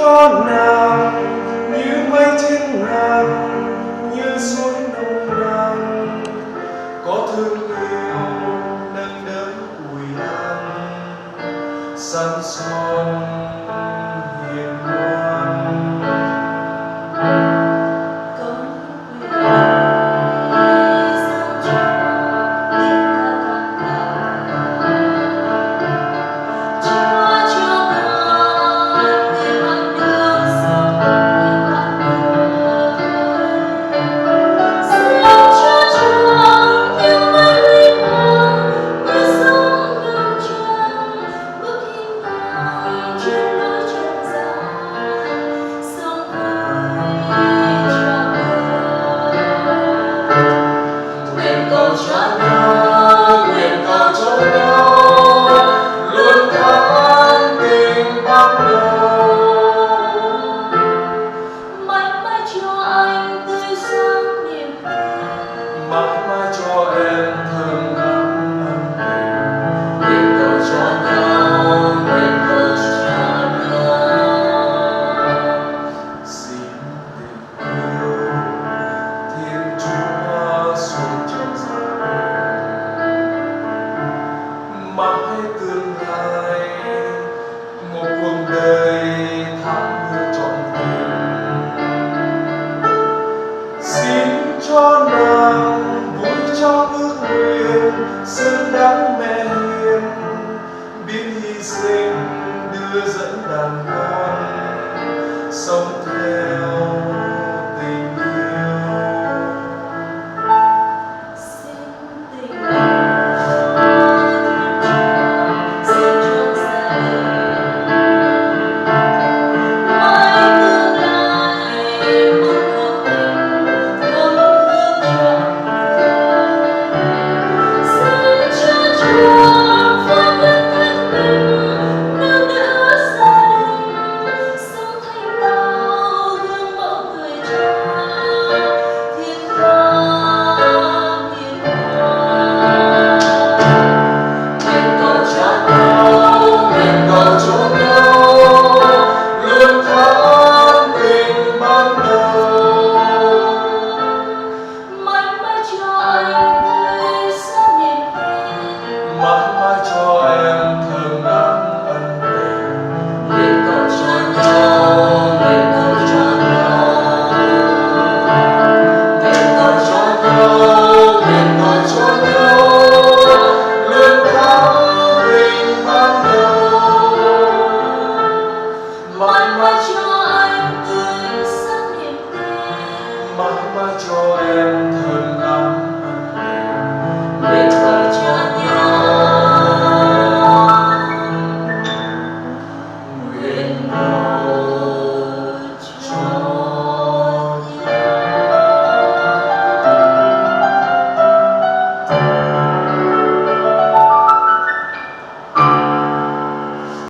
cho nàng như mây trên ngàn, như suối nồng nàn, có thương yêu nâng đỡ ủi an, săn son hiền ngoan. Mãi mãi cho em thơm nắng ấm tình, nguyện cầu cho nhau, nguyện cầu cho nhau. Xin tình yêu Thiên Chúa xuống trong gia đình, mãi tương lai một cuộc đời thắm hương trọn tình. Xin cho nàng vui trong ước nguyện, xứng đáng mẹ hiền, biết hy sinh đưa dẫn đàn ca.